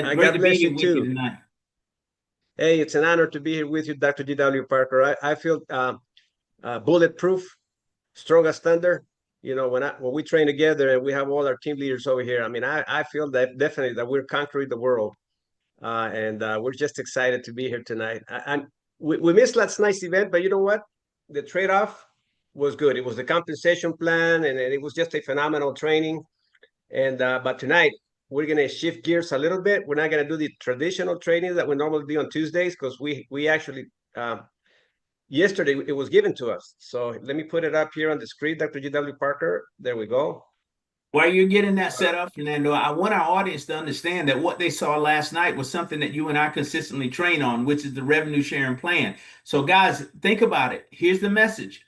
Great God to be bless here you with you too. tonight. Hey, it's an honor to be here with you, Dr. G.W. Parker. I feel bulletproof, strong as thunder. You know, when we train together and we have all our team leaders over here, I mean, I feel that definitely that we're conquering the world, and we're just excited to be here tonight. We missed last night's event, but you know what? The trade-off was good. It was the compensation plan, and it was just a phenomenal training. And but tonight we're gonna shift gears a little bit. We're not gonna do the traditional training that we normally do on Tuesdays because we actually yesterday it was given to us. So let me put it up here on the screen, Dr. G.W. Parker. There we go. While you're getting that set up, Fernando, I want our audience to understand that what they saw last night was something that you and I consistently train on, which is the revenue sharing plan. So, guys, think about it. Here's the message.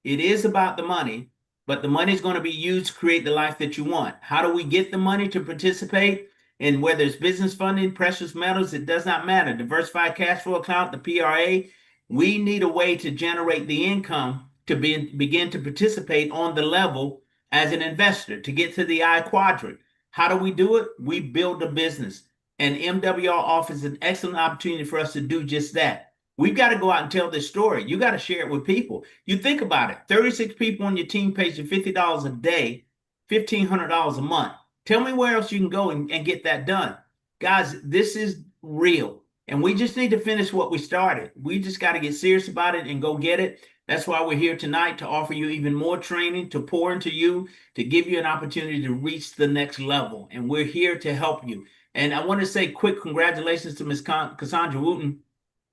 It is about the money, but the money is going to be used to create the life that you want. How do we get the money to participate? And whether it's business funding, precious metals, it does not matter. Diversified cash flow account, the PRA, we need a way to generate the income to begin to participate on the level as an investor to get to the I quadrant. How do we do it? We build a business. And MWR offers an excellent opportunity for us to do just that. We've got to go out and tell this story. You got to share it with people. You think about it, 36 people on your team pays you $50 a day, $1,500 a month. Tell me where else you can go and get that done. Guys, this is real. And we just need to finish what we started. We just got to get serious about it and go get it. That's why we're here tonight, to offer you even more training, to pour into you, to give you an opportunity to reach the next level. And we're here to help you. And I want to say quick congratulations to Ms. Cassandra Wooten.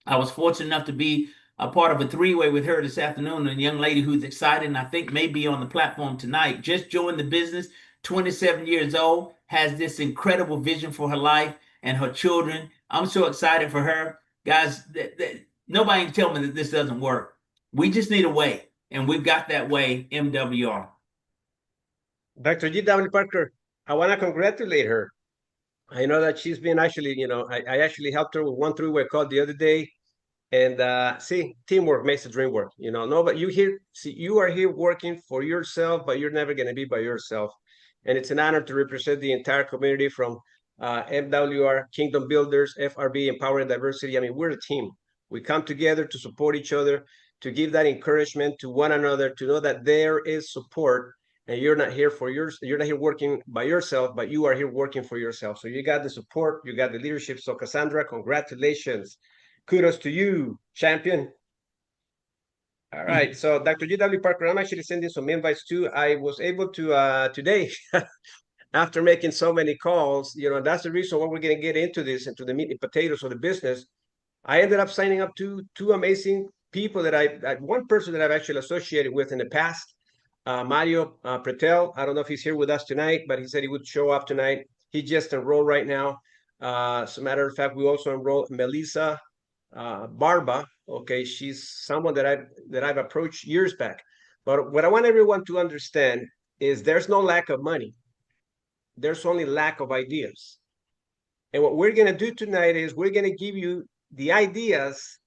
I was fortunate enough to be a part of a three-way with her this afternoon, a young lady who's excited and I think may be on the platform tonight. Just joined the business, 27 years old, has this incredible vision for her life and her children. I'm so excited for her. Guys, nobody can tell me that this doesn't work. We just need a way, and we've got that way, MWR. Dr. G.W. Parker, I want to congratulate her. I know that she's been actually, I actually helped her with one three-way call the other day. And see, teamwork makes the dream work. No, but you are here working for yourself, but you're never going to be by yourself. And it's an honor to represent the entire community from MWR, Kingdom Builders, FRB, Empowering Diversity. I mean, we're a team. We come together to support each other, to give that encouragement to one another, to know that there is support, and you're not here you're not here working by yourself, but you are here working for yourself. So you got the support, you got the leadership. So Cassandra, congratulations. Kudos to you, champion. All right. So Dr. G.W. Parker, I'm actually sending some invites too. I was able to today, after making so many calls, that's the reason why we're going to get into this, into the meat and potatoes of the business. I ended up signing up to two amazing people one person that I've actually associated with in the past, Mario Pretel. I don't know if he's here with us tonight, but he said he would show up tonight. He just enrolled right now. As a matter of fact, we also enrolled Melissa Barba. Okay, she's someone that I've approached years back. But what I want everyone to understand is there's no lack of money. There's only lack of ideas. And what we're going to do tonight is we're going to give you the ideas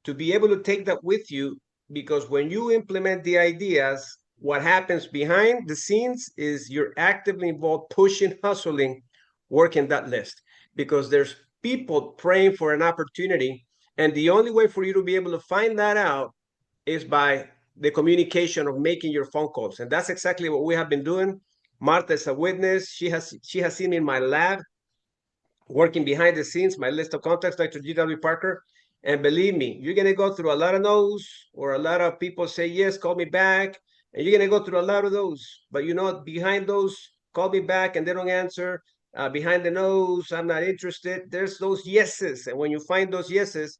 to be able to take that with you, because when you implement the ideas, what happens behind the scenes is you're actively involved, pushing, hustling, working that list, because there's people praying for an opportunity. And the only way for you to be able to find that out is by the communication of making your phone calls. And that's exactly what we have been doing. Martha is a witness. She has seen me in my lab working behind the scenes, my list of contacts, Dr. G.W. Parker. And believe me, you're going to go through a lot of no's, or a lot of people say, yes, call me back. And you're going to go through a lot of those. But behind those, call me back, and they don't answer. Behind the no's, I'm not interested. There's those yeses. And when you find those yeses,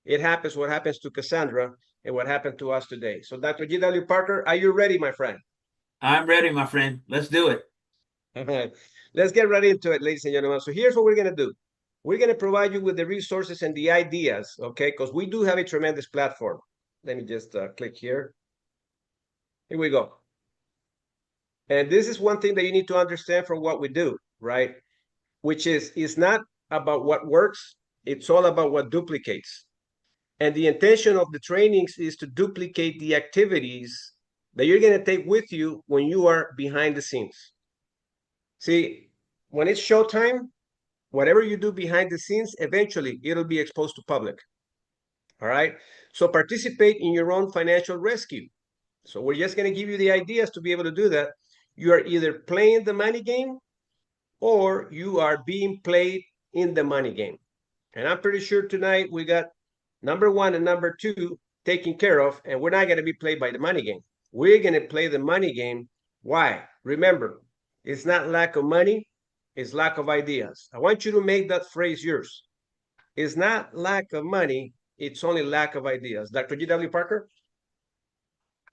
it happens what happens to Cassandra and what happened to us today. So Dr. G.W. Parker, are you ready, my friend? I'm ready, my friend. Let's do it. Let's get right into it, ladies and gentlemen. So here's what we're going to do. We're going to provide you with the resources and the ideas, okay? Because we do have a tremendous platform. Let me just click here. Here we go. And this is one thing that you need to understand from what we do, right? Which is, it's not about what works. It's all about what duplicates. And the intention of the trainings is to duplicate the activities that you're going to take with you when you are behind the scenes. See, when it's showtime, Whatever you do behind the scenes, eventually it'll be exposed to public. All right. So participate in your own financial rescue. So we're just going to give you the ideas to be able to do that. You are either playing the money game or you are being played in the money game. And I'm pretty sure tonight we got number one and number two taken care of, and we're not going to be played by the money game. We're going to play the money game. Why? Remember, it's not lack of money, it's lack of ideas. I want you to make that phrase yours. It's not lack of money, it's only lack of ideas. Dr. G.W. Parker?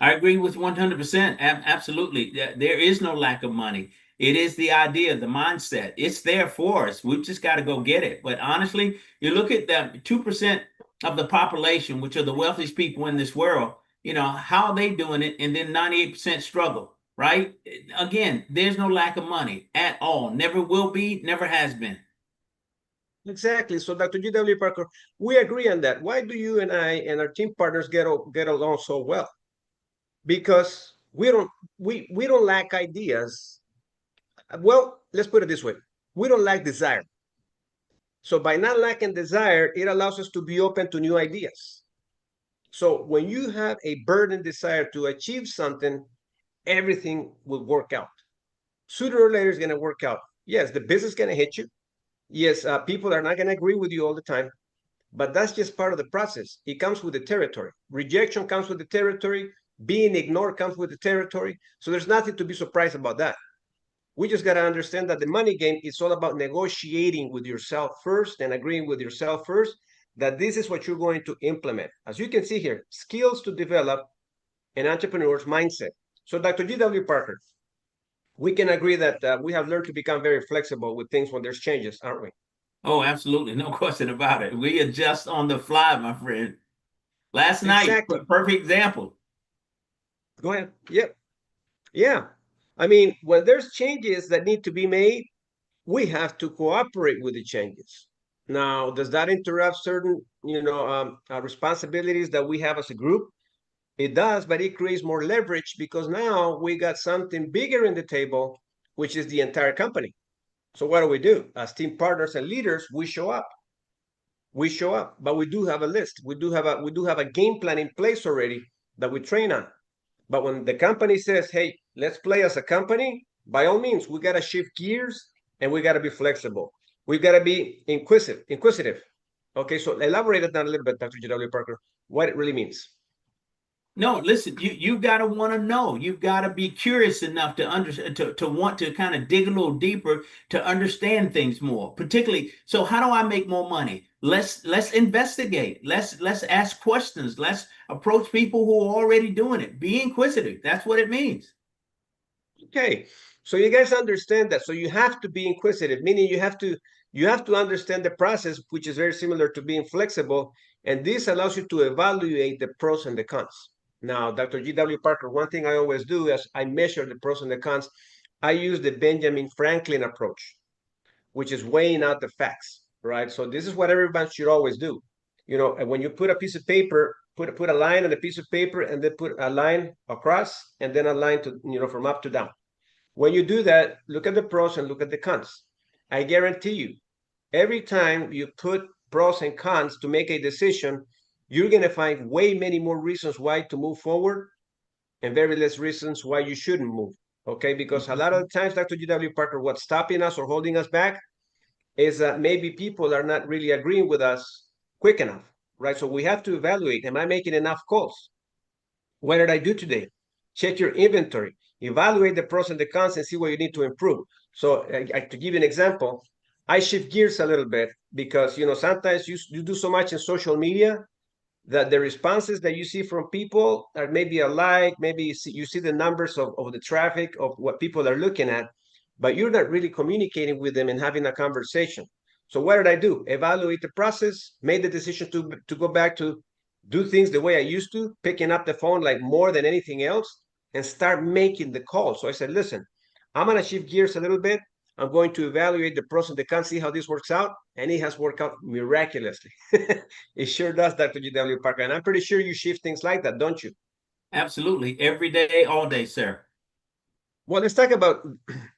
I agree with 100%. Absolutely. There is no lack of money. It is the idea, the mindset. It's there for us. We've just got to go get it. But honestly, you look at the 2% of the population, which are the wealthiest people in this world, how are they doing it? And then 98% struggle, right? Again, there's no lack of money at all. Never will be, never has been. Exactly. So, Dr. G.W. Parker, we agree on that. Why do you and I and our team partners get along so well? Because we don't lack ideas. Well, let's put it this way: we don't lack desire. So by not lacking desire, it allows us to be open to new ideas. So when you have a burning desire to achieve something, everything will work out. Sooner or later, it's going to work out. Yes, the business is going to hit you. Yes, people are not going to agree with you all the time, but that's just part of the process. It comes with the territory. Rejection comes with the territory. Being ignored comes with the territory. So there's nothing to be surprised about that. We just got to understand that the money game is all about negotiating with yourself first and agreeing with yourself first that this is what you're going to implement. As you can see here, skills to develop an entrepreneur's mindset. So, Dr. G.W. Parker, we can agree that we have learned to become very flexible with things when there's changes, aren't we? Oh, absolutely. No question about it. We adjust on the fly, my friend. Last night, Exactly. perfect example. Go ahead. Yep. Yeah. I mean, when there's changes that need to be made, we have to cooperate with the changes. Now, does that interrupt certain, responsibilities that we have as a group? It does, but it creates more leverage because now we got something bigger in the table, which is the entire company. So what do? As team partners and leaders, we show up. We show up, but we do have a list. We do have a game plan in place already that we train on. But when the company says, "Hey, let's play as a company," by all means, we gotta shift gears and we gotta be flexible. We gotta be inquisitive. Okay, so elaborate on that a little bit, Dr. G.W. Parker, what it really means. No, listen, you gotta want to know. You've got to be curious enough to understand to want to kind of dig a little deeper to understand things more. Particularly, so how do I make more money? Let's investigate. Let's ask questions. Let's approach people who are already doing it. Be inquisitive. That's what it means. Okay, so you guys understand that. So you have to be inquisitive, meaning you have to understand the process, which is very similar to being flexible, and this allows you to evaluate the pros and the cons. Now, Dr. G.W. Parker, one thing I always do is I measure the pros and the cons. I use the Benjamin Franklin approach, which is weighing out the facts, right? So this is what everyone should always do. When you put a piece of paper, put a line on a piece of paper, and then put a line across, and then a line to from up to down. When you do that, look at the pros and look at the cons. I guarantee you, every time you put pros and cons to make a decision, you're going to find way many more reasons why to move forward and very less reasons why you shouldn't move. Okay, because a lot of the times, Dr. G.W. Parker, what's stopping us or holding us back is that maybe people are not really agreeing with us quick enough, right? So we have to evaluate, am I making enough calls? What did I do today? Check your inventory, evaluate the pros and the cons and see what you need to improve. So to give you an example, I shift gears a little bit because, sometimes you do so much in social media that the responses that you see from people are maybe alike, maybe you see the numbers of the traffic of what people are looking at, but you're not really communicating with them and having a conversation. So what did I do? Evaluate the process, made the decision to go back to do things the way I used to, picking up the phone like more than anything else, and start making the call. So I said, listen, I'm going to shift gears a little bit. I'm going to evaluate the pros and the cons, see how this works out. And it has worked out miraculously. It sure does, Dr. G.W. Parker. And I'm pretty sure you shift things like that, don't you? Absolutely. Every day, all day, sir. Well, let's talk about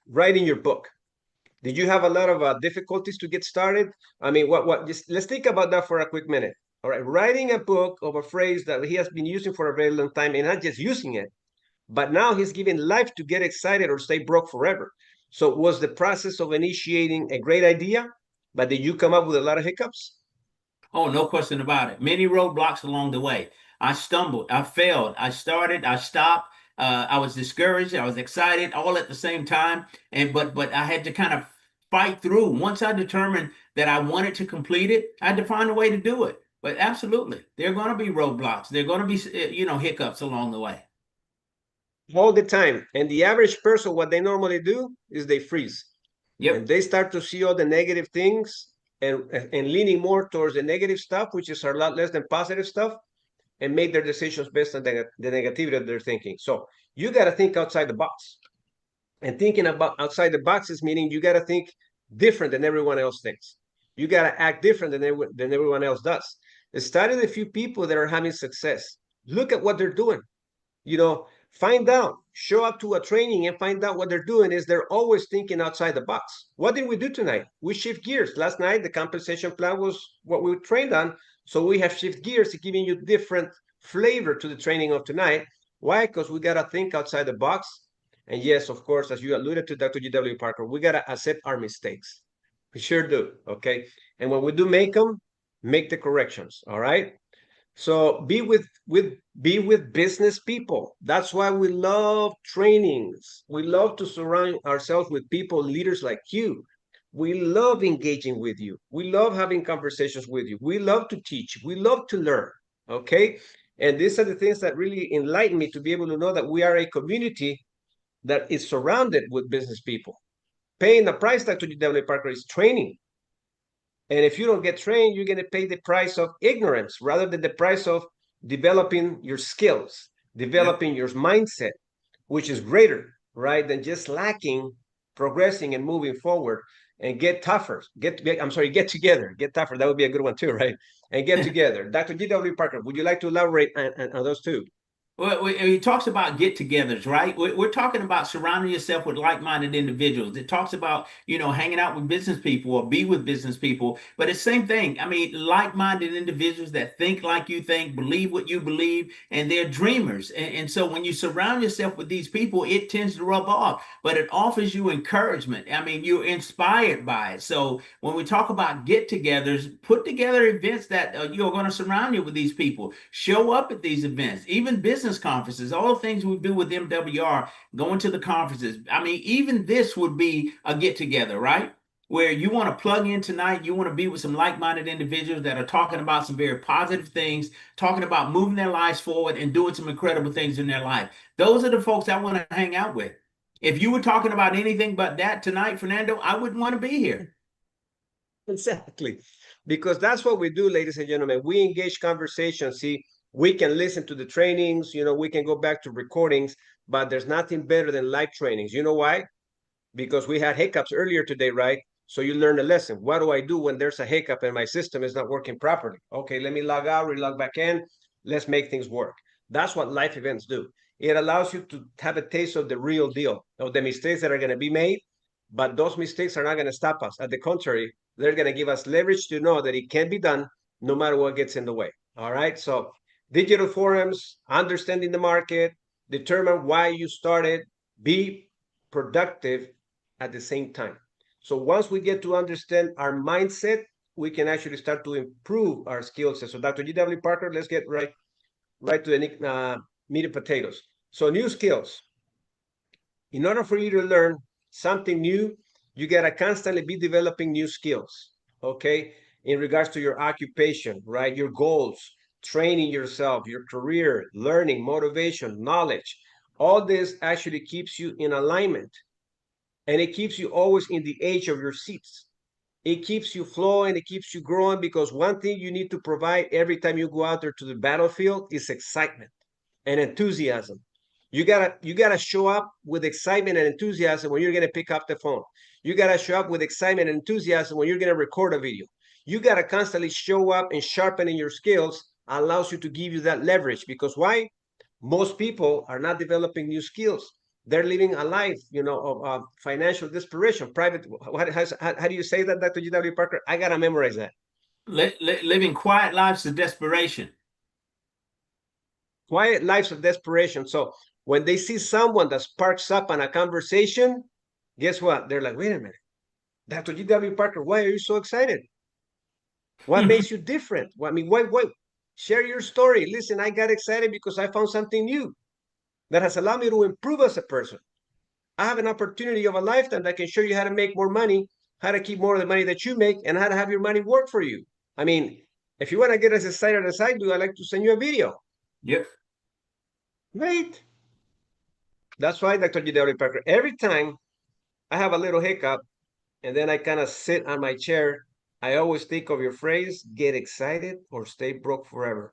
writing your book. Did you have a lot of difficulties to get started? I mean, just let's think about that for a quick minute. All right, writing a book of a phrase that he has been using for a very long time and not just using it, but now he's giving life to get excited or stay broke forever. So was the process of initiating a great idea, but did you come up with a lot of hiccups? Oh, no question about it. Many roadblocks along the way. I stumbled, I failed, I started, I stopped. I was discouraged, I was excited, all at the same time. And but I had to kind of fight through. Once I determined that I wanted to complete it, I had to find a way to do it. But absolutely, there are going to be roadblocks. There are going to be hiccups along the way. All the time. And the average person, what they normally do is they freeze and Yep. they start to see all the negative things and leaning more towards the negative stuff, which is a lot less than positive stuff, and make their decisions based on the negativity that they're thinking. So you got to think outside the box. And thinking about outside the box is meaning you got to think different than everyone else thinks. You got to act different than everyone else does. Study the few people that are having success. Look at what they're doing. Find out, show up to a training and find out what they're doing is they're always thinking outside the box. What did we do tonight? We shift gears. Last night, the compensation plan was what we trained on. So we have shift gears, giving you different flavor to the training of tonight. Why? Because we got to think outside the box. And yes, of course, as you alluded to, Dr. G.W. Parker, we got to accept our mistakes. We sure do. Okay. And when we do make them, make the corrections. All right. So be with business people. That's why we love trainings. We love to surround ourselves with people, leaders like you. We love engaging with you. We love having conversations with you. We love to teach. We love to learn. Okay. And these are the things that really enlighten me to be able to know that we are a community that is surrounded with business people. Paying the price tag to W. Parker is training. And if you don't get trained, you're going to pay the price of ignorance rather than the price of developing your skills, Yep. developing your mindset, which is greater, right, than just lacking, progressing, and moving forward. And get tougher. Get together. Get tougher. That would be a good one too, right? And get together. Dr. G.W. Parker, would you like to elaborate on those two? Well, he talks about get-togethers, right? We're talking about surrounding yourself with like-minded individuals. It talks about, hanging out with business people or be with business people. But it's the same thing. I mean, like-minded individuals that think like you think, believe what you believe, and they're dreamers. And so when you surround yourself with these people, it tends to rub off, but it offers you encouragement. I mean, you're inspired by it. So when we talk about get-togethers, put together events that you're going to surround you with these people. Show up at these events, even business conferences, all the things we do with MWR, going to the conferences. I mean, even this would be a get together, right? Where you want to plug in tonight, you want to be with some like minded individuals that are talking about some very positive things, talking about moving their lives forward and doing some incredible things in their life. Those are the folks I want to hang out with. If you were talking about anything but that tonight, Fernando, I wouldn't want to be here. Exactly. Because that's what we do, ladies and gentlemen. We engage conversation. See, we can listen to the trainings, we can go back to recordings, but there's nothing better than live trainings. You know why? Because we had hiccups earlier today, right? So you learn a lesson. What do I do when there's a hiccup and my system is not working properly? Okay, let me log out, relog back in. Let's make things work. That's what life events do. It allows you to have a taste of the real deal, of the mistakes that are going to be made, but those mistakes are not going to stop us. At the contrary, they're going to give us leverage to know that it can be done no matter what gets in the way. All right. So digital forums, understanding the market, determine why you started, be productive at the same time. So once we get to understand our mindset, we can actually start to improve our skill set. So Dr. G.W. Parker, let's get right to the meat and potatoes. So new skills. In order for you to learn something new, you got to constantly be developing new skills, okay? In regards to your occupation, right? Your goals, training yourself, your career, learning, motivation, knowledge. All this actually keeps you in alignment and it keeps you always in the edge of your seats. It keeps you flowing, it keeps you growing because one thing you need to provide every time you go out there to the battlefield is excitement and enthusiasm. You gotta show up with excitement and enthusiasm when you're gonna pick up the phone. You gotta show up with excitement and enthusiasm when you're gonna record a video. You gotta constantly show up and sharpening your skills allows you to give you that leverage because why? Most people are not developing new skills. they're living a life, of financial desperation, private. How do you say that, Dr. G.W. Parker? I gotta memorize that. Living quiet lives of desperation. Quiet lives of desperation. So when they see someone that sparks up on a conversation, guess what? They're like, wait a minute, Dr. G.W. Parker, why are you so excited? What makes you different? I mean, why? Share your story. Listen, I got excited because I found something new that has allowed me to improve as a person. I have an opportunity of a lifetime that can show you how to make more money, how to keep more of the money that you make, and how to have your money work for you. I mean, if you want to get as excited as I do, I'd like to send you a video. Yep. Right? That's why, Dr. G.W. Parker, every time I have a little hiccup and then I kind of sit on my chair, I always think of your phrase, get excited or stay broke forever.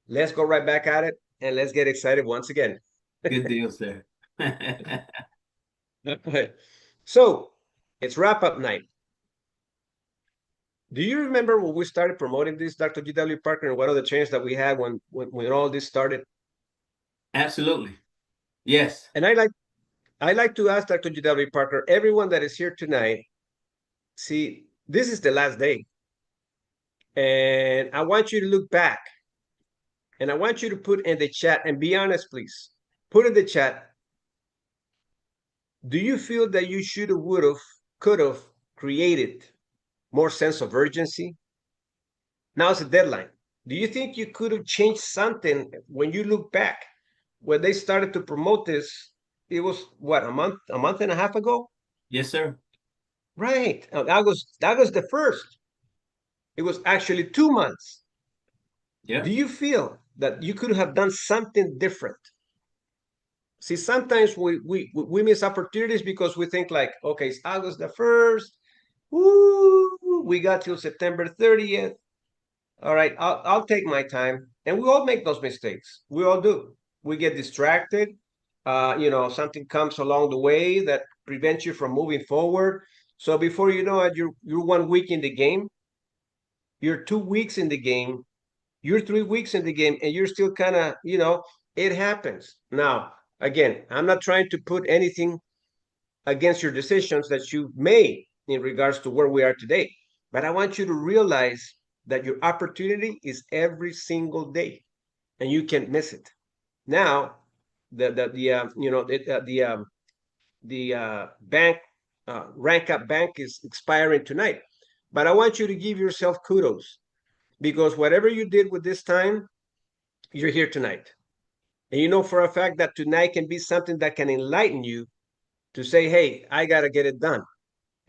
Let's go right back at it and let's get excited once again. Good deal, sir. So it's wrap up night. Do you remember when we started promoting this, Dr. G.W. Parker, and what are the changes that we had when all this started? Absolutely. Yes. And I like to ask Dr. G.W. Parker, everyone that is here tonight, see, this is the last day. And I want you to look back and I want you to put in the chat and be honest, please. Put in the chat. Do you feel that you should have, would have, could have created more sense of urgency? Now's the deadline. Do you think you could have changed something when you look back? When they started to promote this, it was what, a month and a half ago? Yes, sir. Right. That was the first. It was actually 2 months. Yeah. Do you feel that you could have done something different? See, sometimes we miss opportunities because we think like, okay, it's August the 1st. Woo, we got till September 30th. All right, I'll take my time. And we all make those mistakes. We all do. We get distracted. Something comes along the way that prevents you from moving forward. So before you know it, you're 1 week in the game, you're 2 weeks in the game, you're 3 weeks in the game, and you're still kind of, it happens. Now, again, I'm not trying to put anything against your decisions that you made in regards to where we are today. But I want you to realize that your opportunity is every single day, and you can't miss it. Now, the bank rank up bank is expiring tonight, but I want you to give yourself kudos because whatever you did with this time, you're here tonight, and you know for a fact that tonight can be something that can enlighten you to say, hey, I got to get it done.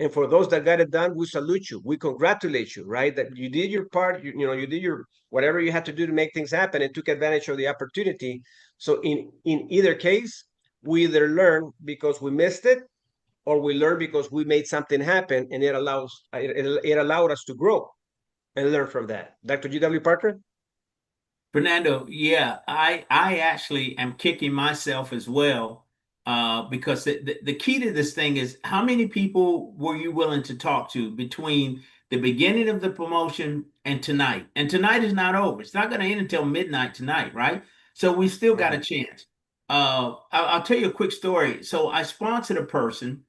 And for those that got it done, we salute you. We congratulate you, right? That you did your part. You did your whatever you had to do to make things happen and took advantage of the opportunity. So in either case, we either learn because we missed it, or we learn because we made something happen, and it allowed us to grow and learn from that. Dr. G.W. Parker. Fernando, yeah, I actually am kicking myself as well, because the key to this thing is how many people were you willing to talk to between the beginning of the promotion and tonight? And tonight is not over. It's not going to end until midnight tonight, right? So we still got a chance. I'll tell you a quick story. So I sponsored a person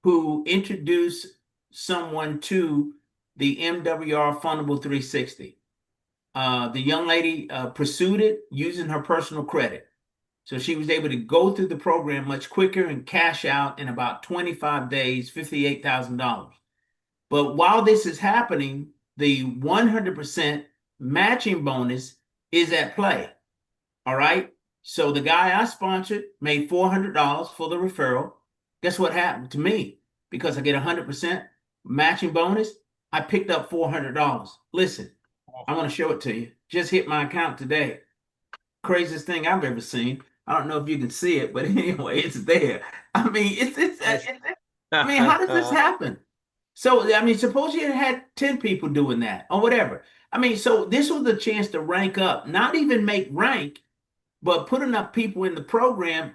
who introduced someone to the MWR Fundable 360. The young lady pursued it using her personal credit. So she was able to go through the program much quicker and cash out in about 25 days, $58,000. But while this is happening, the 100% matching bonus is at play. All right. So the guy I sponsored made $400 for the referral. Guess what happened to me? Because I get 100% matching bonus, I picked up $400. Listen, I want to show it to you. Just hit my account today. Craziest thing I've ever seen. I don't know if you can see it, but anyway, it's there. I mean, I mean, how does this happen? So, I mean, suppose you had 10 people doing that or whatever. I mean, so this was a chance to rank up, not even make rank, but put enough people in the program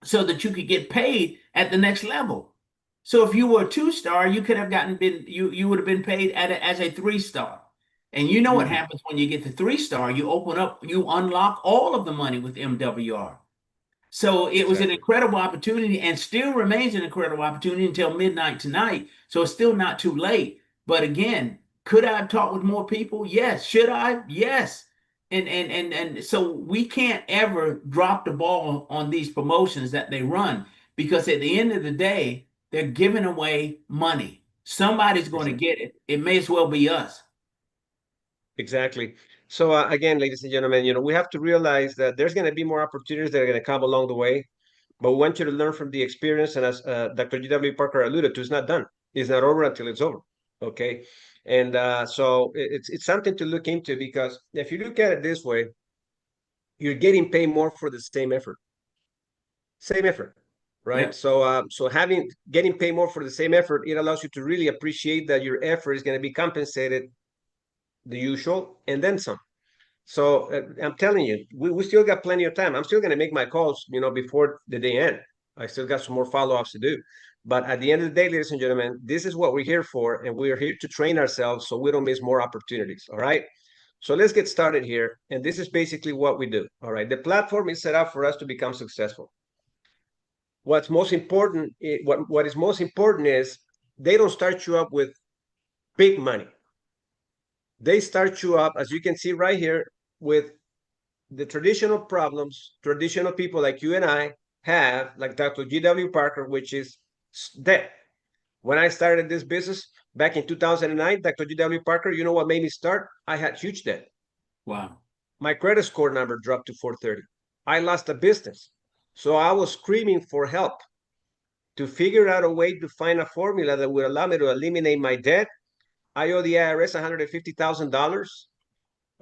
so that you could get paid at the next level. So if you were a 2-star, you could have you would have been paid as a 3-star. And you know what happens when you get the 3-star, you unlock all of the money with MWR. So it was an Exactly. incredible opportunity and still remains an incredible opportunity until midnight tonight. So it's still not too late. But again, could I have talked with more people? Yes. Should I? Yes. And so we can't ever drop the ball on these promotions that they run because at the end of the day, they're giving away money. Somebody's going to Exactly. get it. It may as well be us. Exactly. So again, ladies and gentlemen, we have to realize that there's going to be more opportunities that are going to come along the way, but we want you to learn from the experience. And as Dr. G.W. Parker alluded to, it's not done. It's not over until it's over. Okay. And so it's something to look into, because if you look at it this way, you're getting paid more for the same effort, right? Yep. So getting paid more for the same effort, it allows you to really appreciate that your effort is going to be compensated the usual and then some. So I'm telling you, we still got plenty of time. I'm still going to make my calls, before the day end. I still got some more follow-ups to do. But at the end of the day, ladies and gentlemen, this is what we're here for, and we're here to train ourselves so we don't miss more opportunities. All right. So let's get started here. And this is basically what we do. All right. The platform is set up for us to become successful. What is most important is they don't start you up with big money. They start you up, as you can see right here, with the traditional problems traditional people like you and I have, like Dr. G.W. Parker, which is debt. When I started this business back in 2009, Dr. G.W. Parker, you know what made me start? I had huge debt. Wow. My credit score number dropped to 430. I lost a business. So I was screaming for help to figure out a way to find a formula that would allow me to eliminate my debt. I owe the IRS $150,000.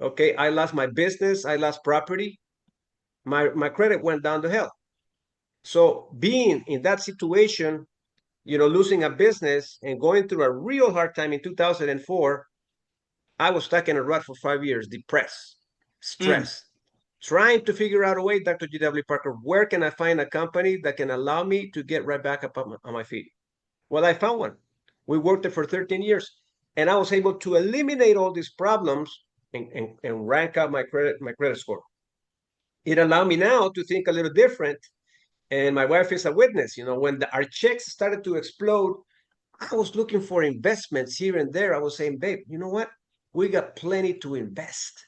Okay, I lost my business. I lost property. My credit went down to hell. So being in that situation, losing a business and going through a real hard time in 2004, I was stuck in a rut for 5 years, depressed, Mm. stressed, trying to figure out a way, Dr. G.W. Parker, where can I find a company that can allow me to get right back up on my feet? Well, I found one. We worked there for 13 years, and I was able to eliminate all these problems and rank up my credit score. It allowed me now to think a little different. And my wife is a witness. When our checks started to explode, I was looking for investments here and there. I was saying, babe, you know what? We got plenty to invest.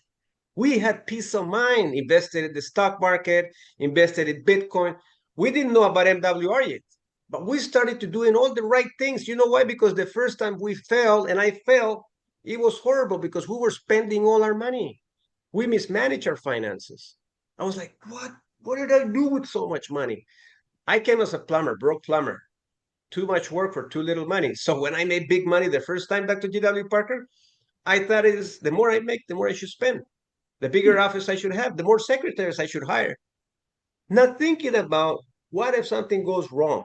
We had peace of mind, invested in the stock market, invested in Bitcoin. We didn't know about MWR yet, but we started to doing all the right things. You know why? Because the first time we fell, and I fell, it was horrible because we were spending all our money. We mismanaged our finances. I was like, what? What did I do with so much money? I came as a plumber, broke plumber, too much work for too little money. So when I made big money the first time, Dr. G.W. Parker, I thought it is the more I make, the more I should spend. The bigger office I should have, the more secretaries I should hire. Not thinking about what if something goes wrong.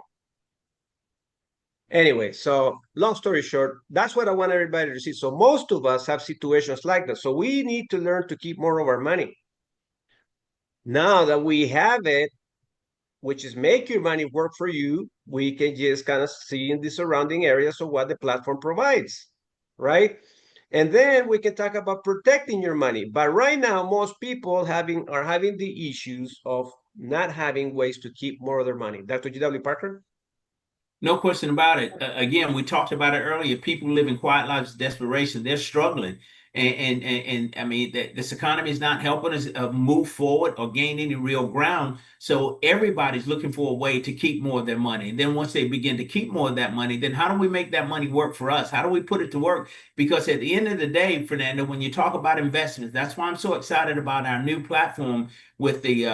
Anyway, so long story short, that's what I want everybody to see. So most of us have situations like that. So we need to learn to keep more of our money. Now that we have it, which is make your money work for you, we can just kind of see in the surrounding areas of what the platform provides, right? And then we can talk about protecting your money. But right now, most people are having the issues of not having ways to keep more of their money. Dr. G.W. Parker? No question about it. Again, we talked about it earlier. People living quiet lives of desperation. They're struggling. And I mean, this economy is not helping us move forward or gain any real ground. So everybody's looking for a way to keep more of their money. And then once they begin to keep more of that money, then how do we make that money work for us? How do we put it to work? Because at the end of the day, Fernando, when you talk about investments, that's why I'm so excited about our new platform with the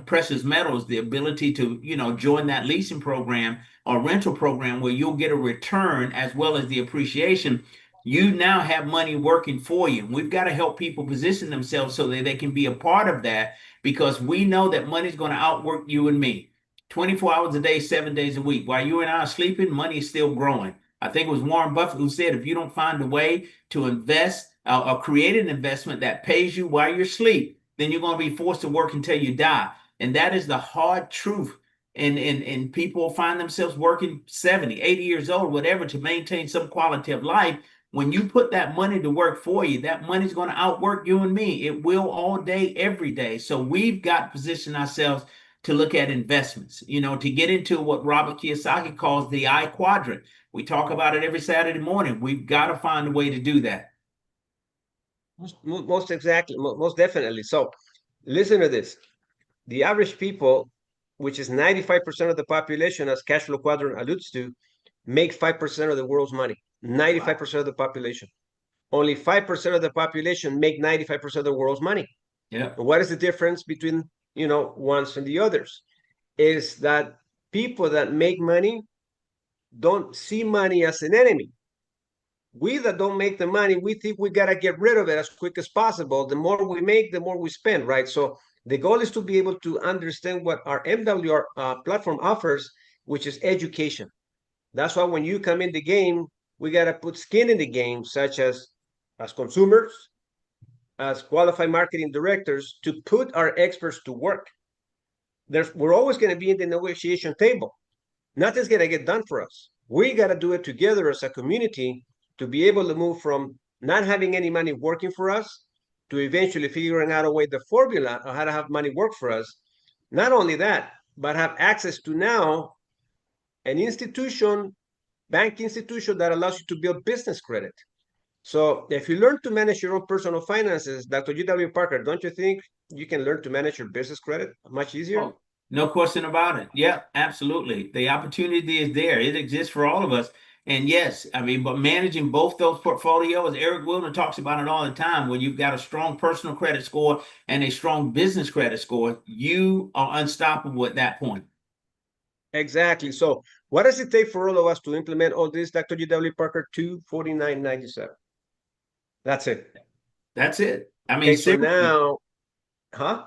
precious metals, the ability to, join that leasing program or rental program where you'll get a return as well as the appreciation. You now have money working for you. We've got to help people position themselves so that they can be a part of that because we know that money's going to outwork you and me. 24 hours a day, 7 days a week. While you and I are sleeping, money is still growing. I think it was Warren Buffett who said if you don't find a way to invest or create an investment that pays you while you're asleep, then you're going to be forced to work until you die. And that is the hard truth and people find themselves working 70, 80 years old, whatever, to maintain some quality of life. When you put that money to work for you, that money's going to outwork you and me. It will all day, every day. So we've got to position ourselves to look at investments, to get into what Robert Kiyosaki calls the I quadrant. We talk about it every Saturday morning. We've got to find a way to do that. Most exactly, most definitely. So listen to this. The average people, which is 95% of the population, as cash flow quadrant alludes to, make 5% of the world's money. 95% of the population. Only 5% of the population make 95% of the world's money. Yeah. What is the difference between, ones and the others? Is that people that make money don't see money as an enemy. We that don't make the money, we think we got to get rid of it as quick as possible. The more we make, the more we spend, right? So the goal is to be able to understand what our MWR platform offers, which is education. That's why when you come in the game, we got to put skin in the game, such as consumers, as qualified marketing directors, to put our experts to work. We're always going to be in the negotiation table. Nothing's going to get done for us. We got to do it together as a community to be able to move from not having any money working for us to eventually figuring out a way, the formula of how to have money work for us. Not only that, but have access to now an institution, bank institution that allows you to build business credit. So if you learn to manage your own personal finances, Dr. G.W. Parker, don't you think you can learn to manage your business credit much easier? Oh, no question about it. Yeah, absolutely. The opportunity is there. It exists for all of us. And yes, I mean, but managing both those portfolios, Eric Wilner talks about it all the time. When you've got a strong personal credit score and a strong business credit score, you are unstoppable at that point. Exactly. So what does it take for all of us to implement all this, Dr. G.W. Parker? 249.97. That's it. That's it. I mean, Okay, so seriously. now, huh?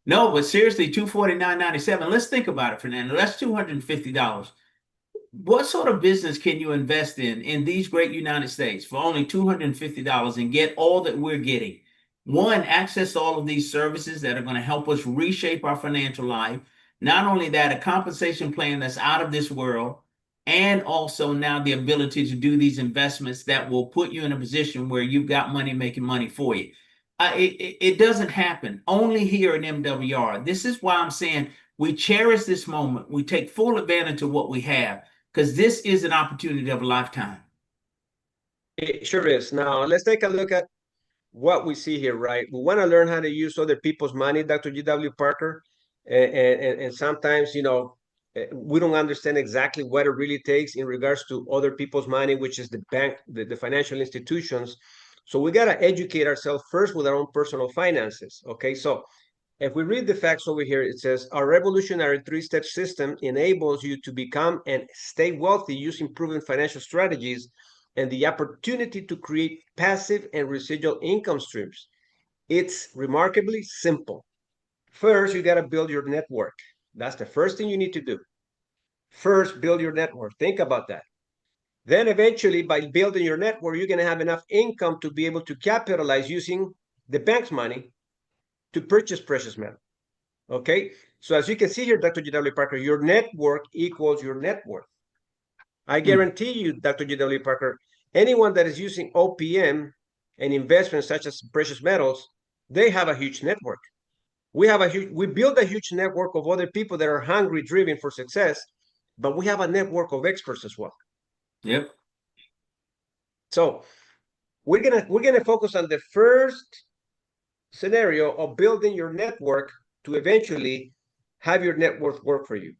No, but seriously, 249.97. Let's think about it, Fernando. That's $250. What sort of business can you invest in these great United States for only $250 and get all that we're getting? One, access all of these services that are going to help us reshape our financial life. Not only that, a compensation plan that's out of this world, and also now the ability to do these investments that will put you in a position where you've got money making money for you. It doesn't happen only here in MWR. This is why I'm saying we cherish this moment. We take full advantage of what we have because this is an opportunity of a lifetime. It sure is. Now, let's take a look at what we see here, right? We want to learn how to use other people's money, Dr. G.W. Parker. And sometimes, we don't understand exactly what it really takes in regards to other people's money, which is the bank, the financial institutions. So we got to educate ourselves first with our own personal finances. Okay. So if we read the facts over here, it says our revolutionary three-step system enables you to become and stay wealthy using proven financial strategies and the opportunity to create passive and residual income streams. It's remarkably simple. First, you got to build your network. That's the first thing you need to do. First, build your network. Think about that. Then eventually, by building your network, you're going to have enough income to be able to capitalize using the bank's money to purchase precious metal. Okay? So as you can see here, Dr. G.W. Parker, your network equals your net worth. I guarantee you, Dr. G.W. Parker, anyone that is using OPM and investments such as precious metals, they have a huge network. We build a huge network of other people that are hungry, driven for success, but we have a network of experts as well. Yep. So we're gonna focus on the first scenario of building your network to eventually have your net worth work for you.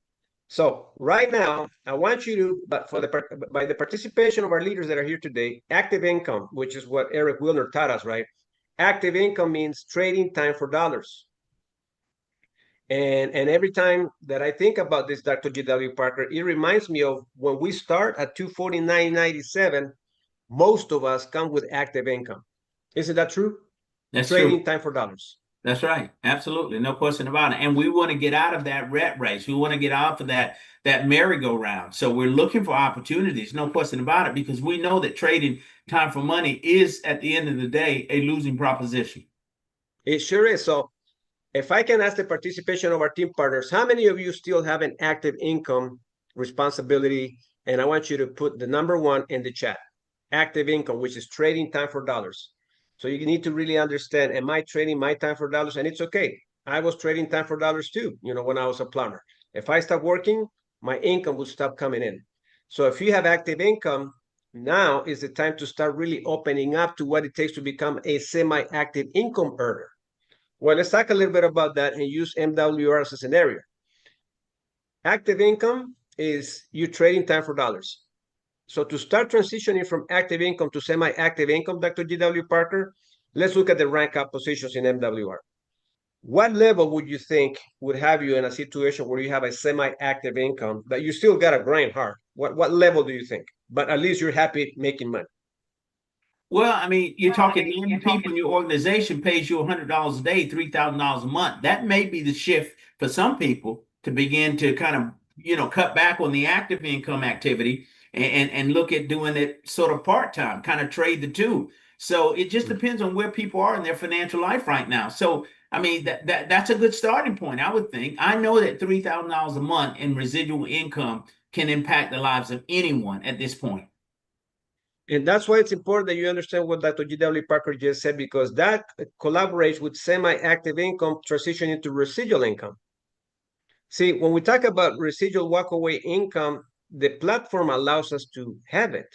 So right now, I want you to, but by the participation of our leaders that are here today, active income, which is what Eric Wilner taught us, right? Active income means trading time for dollars. And every time that I think about this, Dr. G.W. Parker, it reminds me of when we start at 249.97, most of us come with active income. Isn't that true? That's Trading true. time for dollars. That's right. Absolutely. No question about it. And we want to get out of that rat race. We want to get out of that merry-go-round. So we're looking for opportunities, no question about it, because we know that trading time for money is, at the end of the day, a losing proposition. It sure is. So if I can ask the participation of our team partners, how many of you still have an active income responsibility? And I want you to put the number one in the chat. Active income, which is trading time for dollars. So you need to really understand, am I trading my time for dollars? And it's okay. I was trading time for dollars too, when I was a plumber. If I stop working, my income would stop coming in. So if you have active income, now is the time to start really opening up to what it takes to become a semi-active income earner. Well, let's talk a little bit about that and use MWR as a scenario. Active income is you trading time for dollars. So to start transitioning from active income to semi-active income, Dr. G.W. Parker, let's look at the rank up positions in MWR. What level would you think would have you in a situation where you have a semi-active income that you still got to grind hard? What level do you think? But at least you're happy making money. Well, I mean, you're talking the people in your organization pays you $100 a day, $3,000 a month. That may be the shift for some people to begin to kind of, cut back on the active income activity and look at doing it sort of part-time, kind of trade the two. So it just depends on where people are in their financial life right now. So I mean that's a good starting point, I would think. I know that $3,000 a month in residual income can impact the lives of anyone at this point. And that's why it's important that you understand what Dr. G.W. Parker just said, because that collaborates with semi-active income transition into residual income. See, when we talk about residual walkaway income, the platform allows us to have it.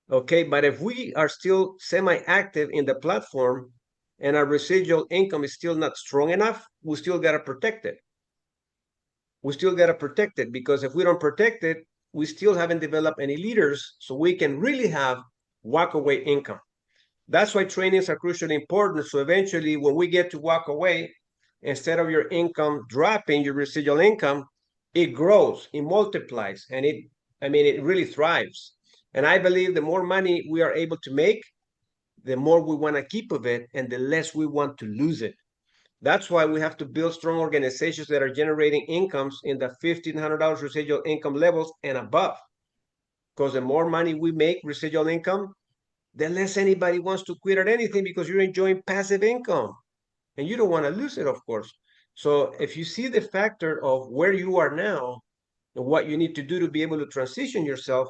Okay, but if we are still semi-active in the platform and our residual income is still not strong enough, we still got to protect it. We still got to protect it, because if we don't protect it, we still haven't developed any leaders so we can really have walkaway income. That's why trainings are crucially important. So eventually, when we get to walk away, instead of your income dropping, your residual income, it grows, it multiplies, and it really thrives. And I believe the more money we are able to make, the more we want to keep of it and the less we want to lose it. That's why we have to build strong organizations that are generating incomes in the $1,500 residual income levels and above. Because the more money we make residual income, the less anybody wants to quit at anything, because you're enjoying passive income and you don't want to lose it, of course. So if you see the factor of where you are now and what you need to do to be able to transition yourself,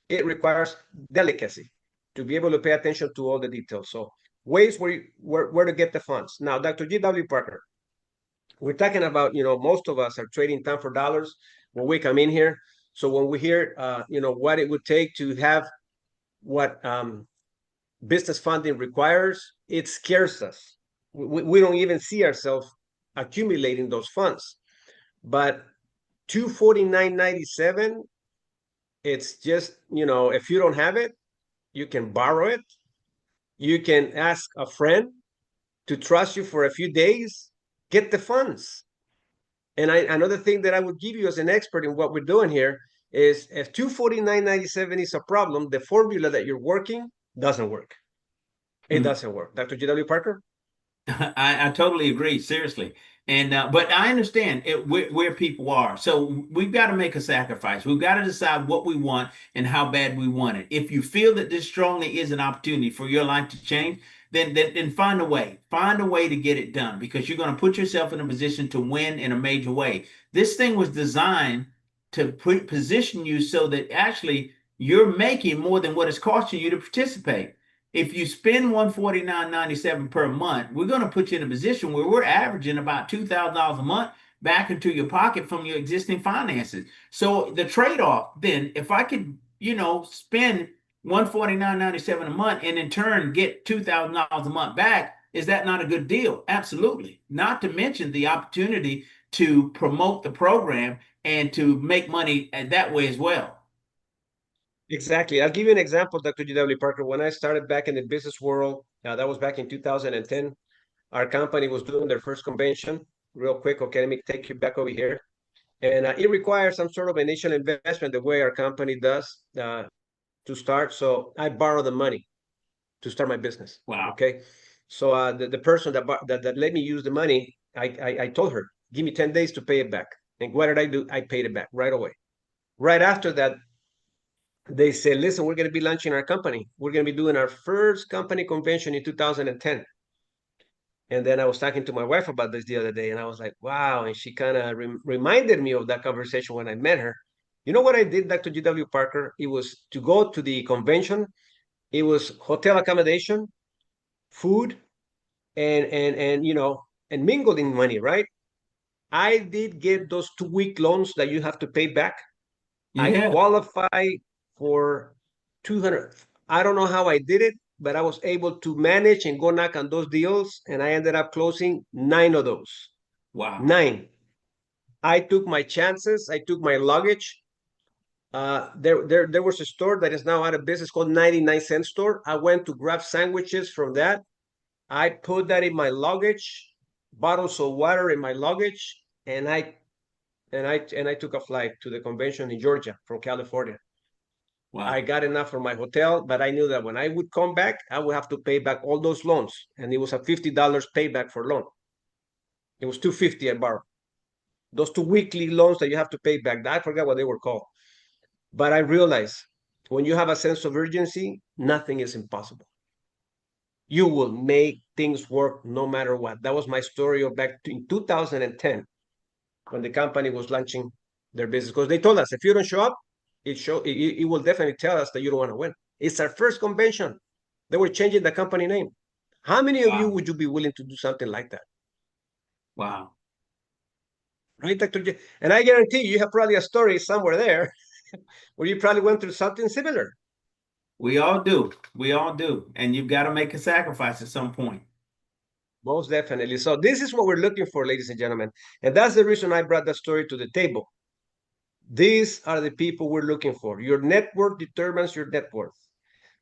it requires delicacy to be able to pay attention to all the details. So ways where to get the funds. Now, Dr. G.W. Parker, we're talking about, most of us are trading time for dollars when we come in here. So when we hear, what it would take to have what business funding requires, it scares us. We don't even see ourselves accumulating those funds. But 249.97, it's just, if you don't have it, you can borrow it. You can ask a friend to trust you for a few days, get the funds. And another thing that I would give you as an expert in what we're doing here is, if 249.97 is a problem, the formula that you're working doesn't work. It doesn't work. Dr. G.W. Parker? I totally agree, seriously. And but I understand where people are. So we've got to make a sacrifice. We've got to decide what we want and how bad we want it. If you feel that this strongly is an opportunity for your life to change, then find a way. Find a way to get it done, because you're going to put yourself in a position to win in a major way. This thing was designed to position you so that actually you're making more than what it's costing you to participate. If you spend 149.97 per month, we're going to put you in a position where we're averaging about $2,000 a month back into your pocket from your existing finances. So the trade-off then, if I could, spend 149.97 a month and in turn get $2,000 a month back, is that not a good deal? Absolutely. Not to mention the opportunity to promote the program and to make money that way as well. Exactly. I'll give you an example, Dr. G.W. Parker. When I started back in the business world, that was back in 2010, our company was doing their first convention. Real quick, okay, let me take you back over here. And it requires some sort of initial investment, the way our company does to start. So I borrowed the money to start my business. Wow. Okay. So the person that let me use the money, I told her, give me 10 days to pay it back. And what did I do? I paid it back right away. Right after that, they said, listen, we're going to be launching our company. We're going to be doing our first company convention in 2010. And then I was talking to my wife about this the other day, and I was like, wow. And she kind of reminded me of that conversation when I met her. You know what I did, Dr. G.W. Parker? It was to go to the convention. It was hotel accommodation, food, and and mingling money, right? I did get those 2-week loans that you have to pay back. I Yeah. qualify for 200. I don't know how I did it, but I was able to manage and go knock on those deals, and I ended up closing 9 of those. Wow. 9. I took my chances. I took my luggage. There was a store that is now out of business called 99-cent store. I went to grab sandwiches from that. I put that in my luggage, bottles of water in my luggage, and I took a flight to the convention in Georgia from California. I Wow. got enough for my hotel, but I knew that when I would come back, I would have to pay back all those loans, and it was a $50 payback for loan. It was $250 I borrowed. Those 2 weekly loans that you have to pay back. I forgot what they were called, but I realized when you have a sense of urgency, nothing is impossible. You will make things work no matter what. That was my story of back in 2010 when the company was launching their business, because they told us if you don't show up, it will definitely tell us that you don't want to win. It's our first convention. They were changing the company name. How many of you Wow. would you be willing to do something like that? Wow. Right, Dr. J? And I guarantee you have probably a story somewhere there where you probably went through something similar. We all do. We all do. And you've got to make a sacrifice at some point. Most definitely. So this is what we're looking for, ladies and gentlemen. And that's the reason I brought that story to the table. These are the people we're looking for. Your network determines your net worth.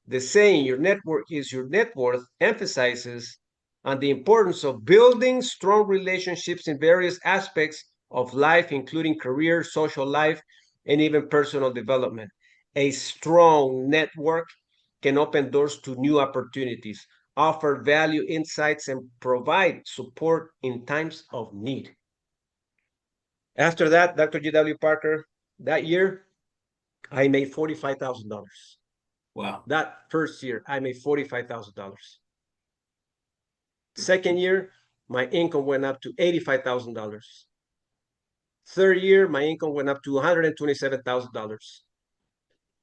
The saying your network is your net worth emphasizes on the importance of building strong relationships in various aspects of life, including career, social life, and even personal development. A strong network can open doors to new opportunities, offer value insights, and provide support in times of need. After that, Dr. G.W. Parker, that year, I made $45,000. Wow. That first year, I made $45,000. Second year, my income went up to $85,000. Third year, my income went up to $127,000.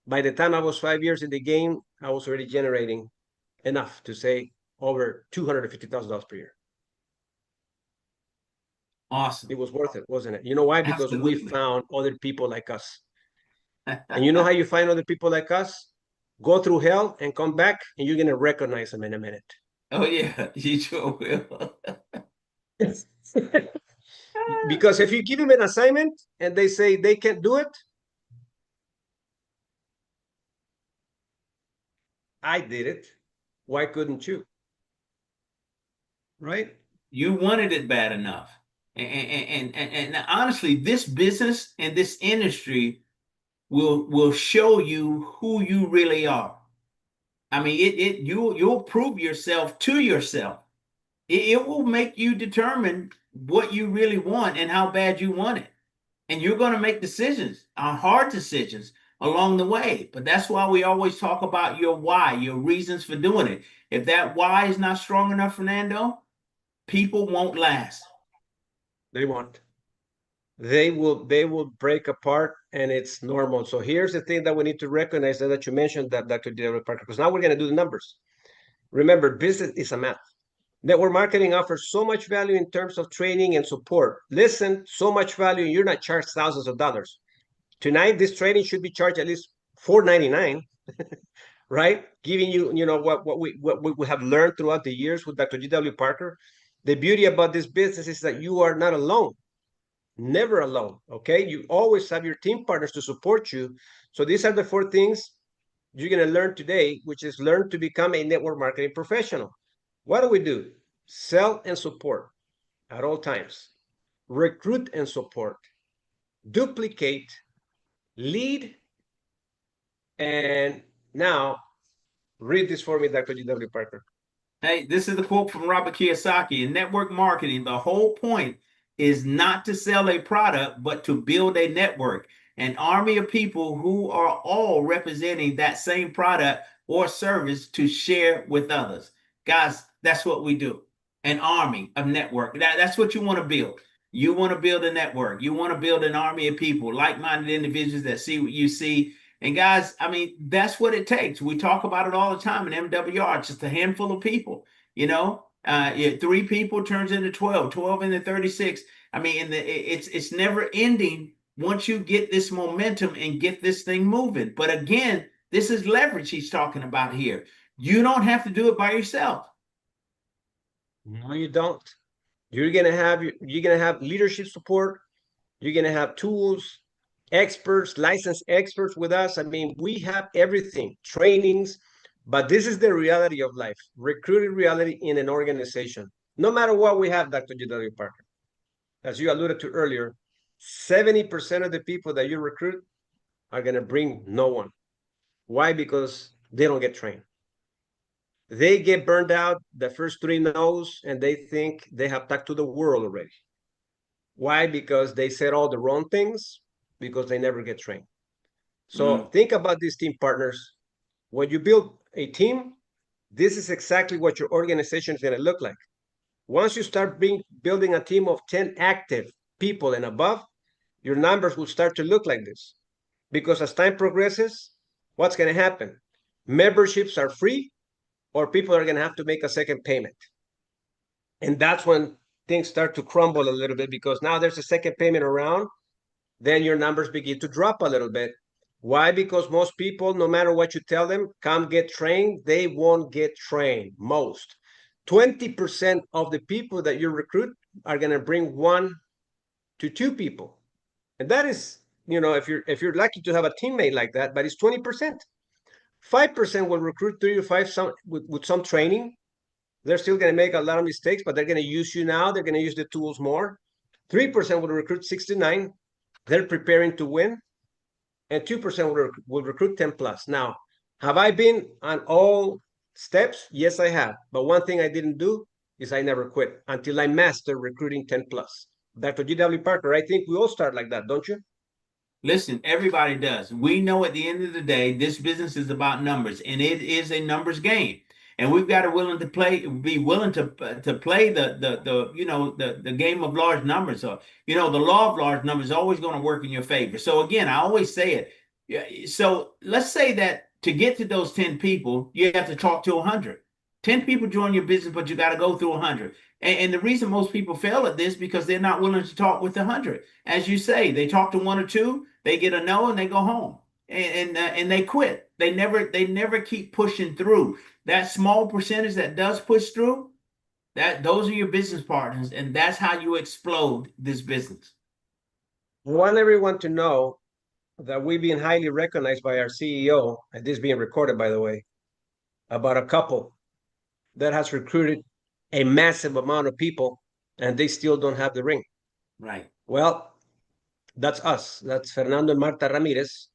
By the time I was 5 years in the game, I was already generating enough to say over $250,000 per year. Awesome. It was worth it, wasn't it? You know why? Because we Absolutely. found other people like us. And you know how you find other people like us? Go through hell and come back, and you're going to recognize them in a minute. Oh, yeah. You sure will. Because if you give them an assignment and they say they can't do it, I did it. Why couldn't you? Right? You wanted it bad enough. And honestly, this business and this industry will show you who you really are. I mean, you'll prove yourself to yourself. It will make you determine what you really want and how bad you want it. And you're going to make decisions, hard decisions along the way. But that's why we always talk about your why, your reasons for doing it. If that why is not strong enough, Fernando, people won't last. They won't. They will break apart, and it's normal. So here's the thing that we need to recognize that you mentioned that, Dr. D.W. Parker, because now we're going to do the numbers. Remember, business is a math. Network marketing offers so much value in terms of training and support. Listen, so much value, and you're not charged thousands of dollars. Tonight, this training should be charged at least $4.99, right? Giving you, what we have learned throughout the years with Dr. G.W. Parker. The beauty about this business is that you are not alone, never alone. Okay, you always have your team partners to support you. So these are the 4 things you're going to learn today, which is learn to become a network marketing professional. What do we do? Sell and support at all times, recruit and support, duplicate, lead, and now read this for me, Dr. G.W. Parker. Hey, this is the quote from Robert Kiyosaki. In network marketing, the whole point is not to sell a product, but to build a network, an army of people who are all representing that same product or service to share with others. Guys, that's what we do. An army of network. That's what you want to build. You want to build a network. You want to build an army of people, like-minded individuals that see what you see. And guys, I mean, that's what it takes. We talk about it all the time in MWR, just a handful of people, you know. Yeah, 3 people turns into 12, 12 into 36. I mean, it's never ending once you get this momentum and get this thing moving. But again, this is leverage he's talking about here. You don't have to do it by yourself. No, you don't. You're gonna have leadership support. You're gonna have tools, experts, licensed experts with us. I mean, we have everything, trainings, but this is the reality of life, recruiting reality in an organization. No matter what we have, Dr. G.W. Parker, as you alluded to earlier, 70% of the people that you recruit are gonna bring no one. Why? Because they don't get trained. They get burned out the first 3 no's and they think they have talked to the world already. Why? Because they said all the wrong things, because they never get trained. So think about these team partners. When you build a team, this is exactly what your organization is going to look like. Once you start building a team of 10 active people and above, your numbers will start to look like this. Because as time progresses, what's going to happen? Memberships are free, or people are going to have to make a second payment. And that's when things start to crumble a little bit, because now there's a second payment around, then your numbers begin to drop a little bit. Why? Because most people, no matter what you tell them, come get trained, they won't get trained. Most 20% of the people that you recruit are going to bring 1 to 2 people. And that is, if you're lucky to have a teammate like that, but it's 20%. 5% will recruit 3 to 5 with some training. They're still going to make a lot of mistakes, but they're going to use you now. They're going to use the tools more. 3% will recruit 6 to 9. They're preparing to win. And 2% will recruit 10 plus. Now, have I been on all steps? Yes, I have. But one thing I didn't do is I never quit until I mastered recruiting 10 plus. Dr. G.W. Parker, I think we all start like that, don't you? Listen, everybody does. We know at the end of the day, this business is about numbers, and it is a numbers game. And we've got to be willing to play the game of large numbers. Or the law of large numbers is always going to work in your favor. So again, I always say it. Yeah. So let's say that to get to those 10 people, you have to talk to 100. 10 people join your business, but you got to go through 100. And the reason most people fail at this because they're not willing to talk with 100. As you say, they talk to 1 or 2, they get a no, and they go home, and they quit. They never keep pushing through. That small percentage that does push through, those are your business partners, and that's how you explode this business. I want everyone to know that we've been highly recognized by our CEO, and this being recorded, by the way, about a couple that has recruited a massive amount of people and they still don't have the ring. Right. Well, that's us. That's Fernando and Marta Ramirez,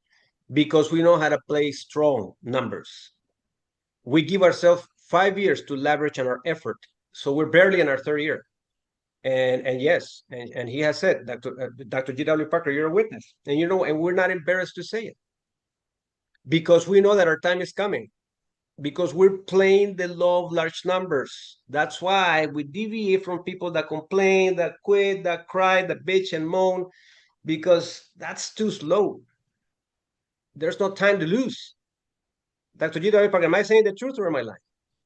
because we know how to play strong numbers. We give ourselves 5 years to leverage on our effort. So we're barely in our third year. And yes, and he has said, Dr. G.W. Parker, you're a witness. And we're not embarrassed to say it, because we know that our time is coming, because we're playing the law of large numbers. That's why we deviate from people that complain, that quit, that cry, that bitch and moan, because that's too slow. There's no time to lose. Dr. G.W. Parker, am I saying the truth or am I lying?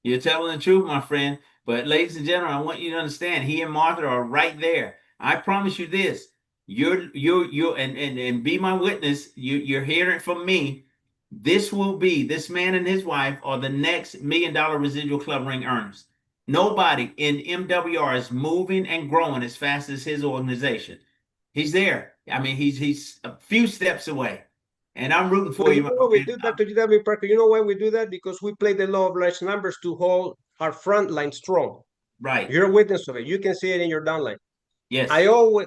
You're telling the truth, my friend. But ladies and gentlemen, I want you to understand, he and Martha are right there. I promise you this. You're and be my witness. You're hearing from me. This man and his wife are the next $1 million residual club ring earners. Nobody in MWR is moving and growing as fast as his organization. He's there. I mean, he's a few steps away. And I'm rooting for Well, you you, my know what we friend. do, Dr. G.W. Parker? You know why we do that? Because we play the law of large numbers to hold our front line strong. Right. You're a witness of it. You can see it in your downline. Yes.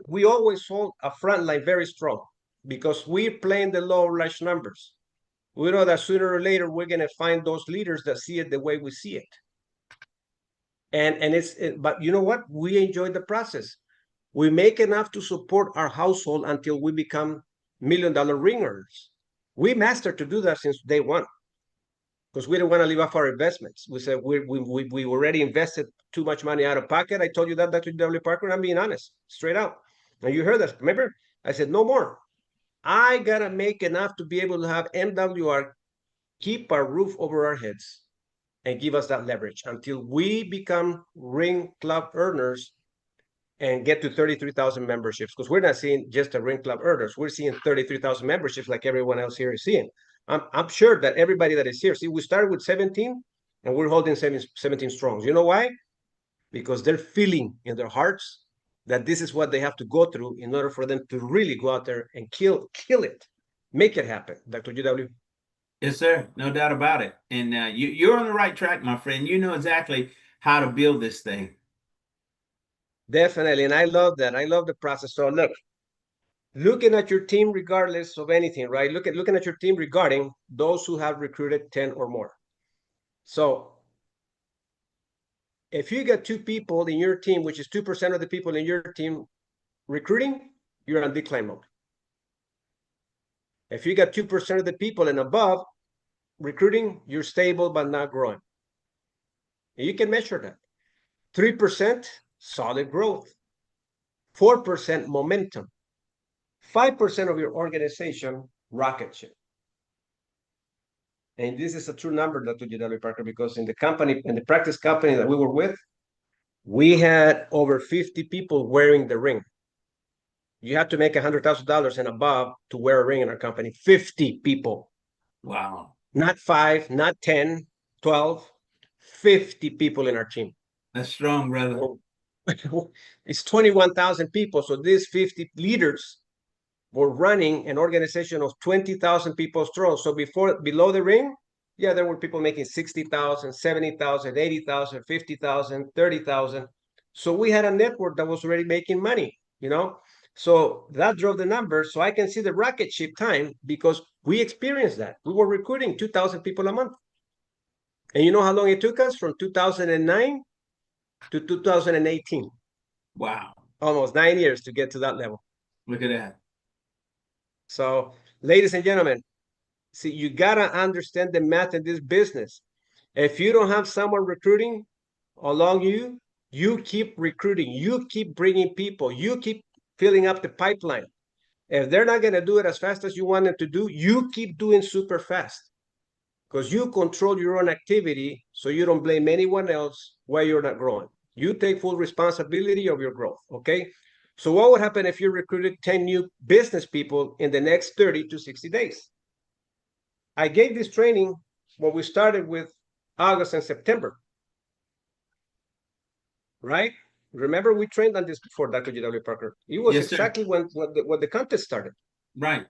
We always hold a front line very strong because we're playing the law of large numbers. We know that sooner or later we're gonna find those leaders that see it the way we see it. But you know what? We enjoy the process. We make enough to support our household until we become $1 million ringers. We mastered to do that since day one, because we didn't want to leave off our investments. We said we already invested too much money out of pocket. I told you that, Dr. W. Parker, and I'm being honest, straight out. And you heard that. Remember? I said, no more. I got to make enough to be able to have MWR keep our roof over our heads and give us that leverage until we become ring club earners and get to 33,000 memberships, because we're not seeing just a ring club earners. We're seeing 33,000 memberships like everyone else here is seeing. I'm sure that everybody that is here, see, we started with 17 and we're holding 17 strongs. You know why? Because they're feeling in their hearts that this is what they have to go through in order for them to really go out there and kill it, make it happen. Dr. GW. Yes, sir. No doubt about it. And you're on the right track, my friend. You know exactly how to build this thing. Definitely. And I love that. I love the process. So look, looking at your team regardless of anything, right? Looking at your team regarding those who have recruited 10 or more. So if you got 2 people in your team, which is 2% of the people in your team recruiting, you're on decline mode. If you got 2% of the people and above recruiting, you're stable but not growing. And you can measure that. 3% solid growth, 4% momentum, 5% of your organization rocket ship. And this is a true number, Dr. GW Parker, because in the practice company that we were with, we had over 50 people wearing the ring. You have to make $100,000 and above to wear a ring in our company. 50 people. Wow. Not 5, not 10, 12, 50 people in our team. That's strong, brother. It's 21,000 people. So these 50 leaders were running an organization of 20,000 people strong. So below the ring, yeah, there were people making 60,000, 70,000, 80,000, 50,000, 30,000. So we had a network that was already making money, you know? So that drove the numbers. So I can see the rocket ship time because we experienced that. We were recruiting 2,000 people a month. And you know how long it took us from 2009 to 2018? Wow. Almost 9 years to get to that level. Look at that. So, ladies and gentlemen, see, you gotta understand the math in this business. If you don't have someone recruiting along you, you keep recruiting, you keep bringing people, you keep filling up the pipeline. If they're not gonna do it as fast as you want them to do, you keep doing super fast because you control your own activity, so you don't blame anyone else why you're not growing. You take full responsibility of your growth. Okay. So what would happen if you recruited 10 new business people in the next 30 to 60 days? I gave this training when we started with August and September, right? Remember, we trained on this before, Dr. GW Parker. It was Yes, sir. exactly when the contest started. Right.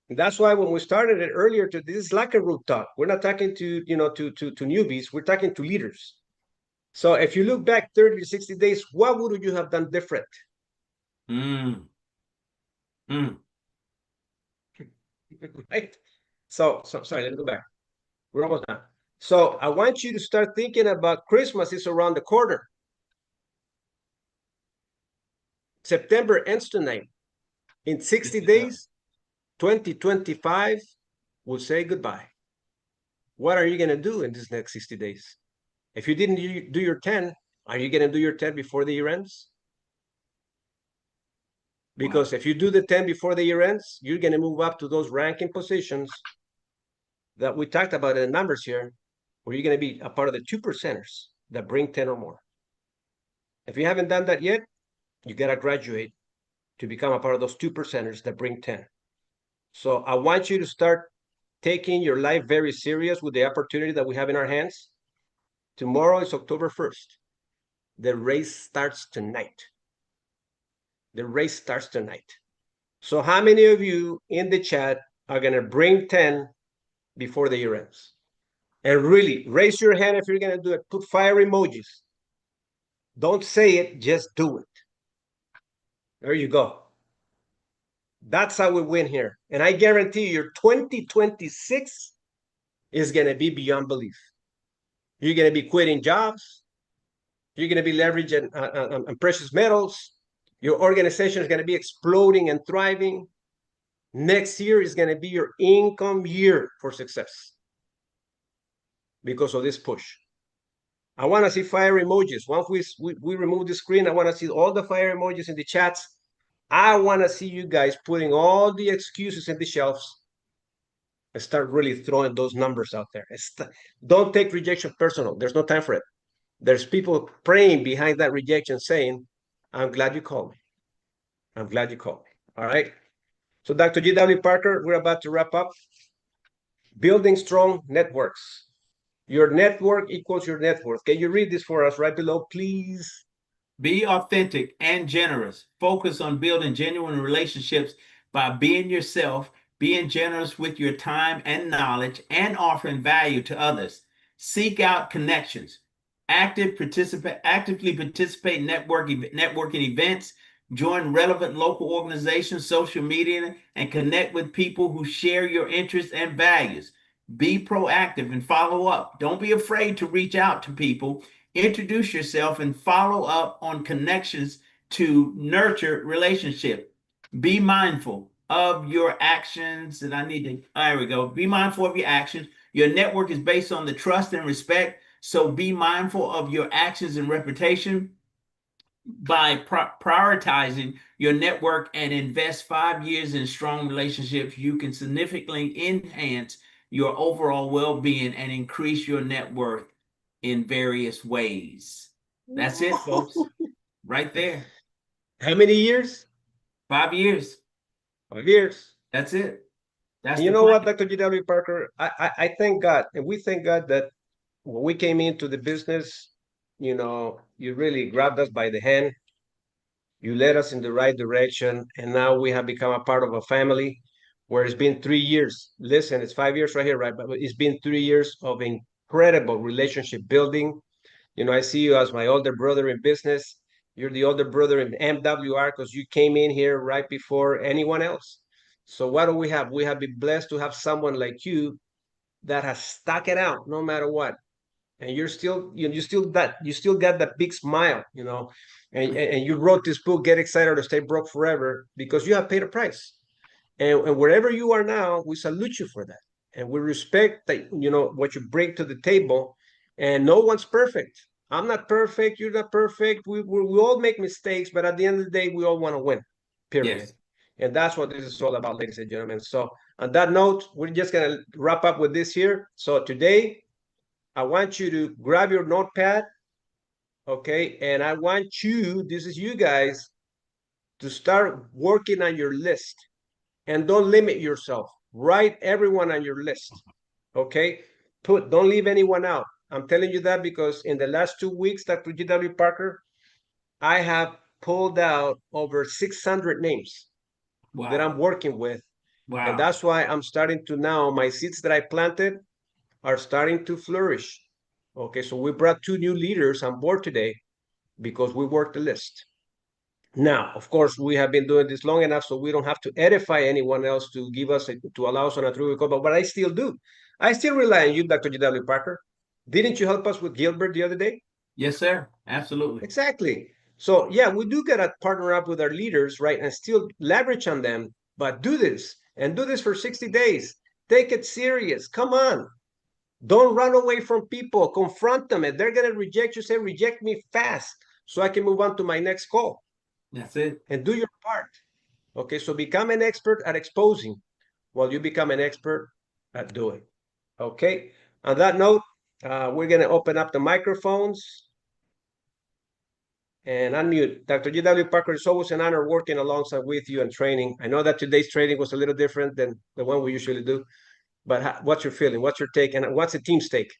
And that's why when we started it earlier, this is like a group talk. We're not talking to newbies. We're talking to leaders. So if you look back 30 to 60 days, what would you have done different? Mm. Mm. Right? So sorry, let me go back. We're almost done. So I want you to start thinking about Christmas is around the corner. September ends tonight. In 60 days, 2025 will say goodbye. What are you going to do in this next 60 days? If you didn't do your 10, are you going to do your 10 before the year ends? Because if you do the 10 before the year ends, you're going to move up to those ranking positions that we talked about in the numbers here, where you're going to be a part of the 2%ers that bring 10 or more. If you haven't done that yet, you got to graduate to become a part of those 2%ers that bring 10. So I want you to start taking your life very serious with the opportunity that we have in our hands. Tomorrow is October 1st. The race starts tonight. The race starts tonight. So how many of you in the chat are going to bring 10 before the year ends? And really, raise your hand if you're going to do it. Put fire emojis. Don't say it, just do it. There you go. That's how we win here. And I guarantee you, your 2026 is going to be beyond belief. You're going to be quitting jobs. You're going to be leveraging on precious metals. Your organization is going to be exploding and thriving. Next year is going to be your income year for success because of this push. I want to see fire emojis. Once we remove the screen, I want to see all the fire emojis in the chats. I want to see you guys putting all the excuses in the shelves. start really throwing those numbers out there. Don't take rejection personal. There's no time for it. There's people praying behind that rejection saying, I'm glad you called me. I'm glad you called me. All right. So Dr. G.W. Parker, we're about to wrap up. Building strong networks. Your network equals your net worth. Can you read this for us right below, please? Be authentic and generous. Focus on building genuine relationships by being yourself, being generous with your time and knowledge, and offering value to others. Seek out connections. Actively participate in networking events. Join relevant local organizations, social media, and connect with people who share your interests and values. Be proactive and follow up. Don't be afraid to reach out to people. Introduce yourself and follow up on connections to nurture relationship. Be mindful of your actions. And I need to, there we go. Be mindful of your actions. Your network is based on the trust and respect. So be mindful of your actions and reputation by prioritizing your network and invest 5 years in strong relationships. You can significantly enhance your overall well-being and increase your net worth in various ways. That's it, folks. Right there. How many years? 5 years. 5 years. That's it. That's you know what, Dr. G.W. Parker? I thank God, and we thank God that when we came into the business, you really grabbed us by the hand. You led us in the right direction, and now we have become a part of a family where it's been 3 years. Listen, it's 5 years right here, right? But it's been 3 years of incredible relationship building. I see you as my older brother in business. You're the older brother in MWR because you came in here right before anyone else. So what do we have? We have been blessed to have someone like you that has stuck it out no matter what. And you're still, you still got that big smile, and you wrote this book, Get Excited or Stay Broke Forever, because you have paid a price. And wherever you are now, we salute you for that. And we respect that, what you bring to the table. And no one's perfect. I'm not perfect. You're not perfect. We all make mistakes, but at the end of the day, we all want to win, period. Yes. And that's what this is all about, ladies and gentlemen. So on that note, we're just going to wrap up with this here. So today, I want you to grab your notepad, okay? And I want you, this is you guys, to start working on your list. And don't limit yourself. Write everyone on your list, okay? Don't leave anyone out. I'm telling you that because in the last 2 weeks, Dr. G.W. Parker, I have pulled out over 600 names that I'm working with. Wow. And that's why I'm starting to now, my seeds that I planted are starting to flourish. Okay, so we brought 2 new leaders on board today because we worked the list. Now, of course, we have been doing this long enough so we don't have to edify anyone else to allow us on a true record, but I still do. I still rely on you, Dr. G.W. Parker. Didn't you help us with Gilbert the other day? Yes, sir. Absolutely. Exactly. So, yeah, we do got to partner up with our leaders, right, and still leverage on them, but do this and do this for 60 days. Take it serious. Come on. Don't run away from people. Confront them. If they're going to reject you, say, reject me fast so I can move on to my next call. That's it. And do your part. Okay, so become an expert at exposing while you become an expert at doing. Okay, on that note, we're going to open up the microphones and unmute. Dr. G.W. Parker, it's always an honor working alongside with you and training. I know that today's training was a little different than the one we usually do, but what's your feeling? What's your take? And what's the team's take?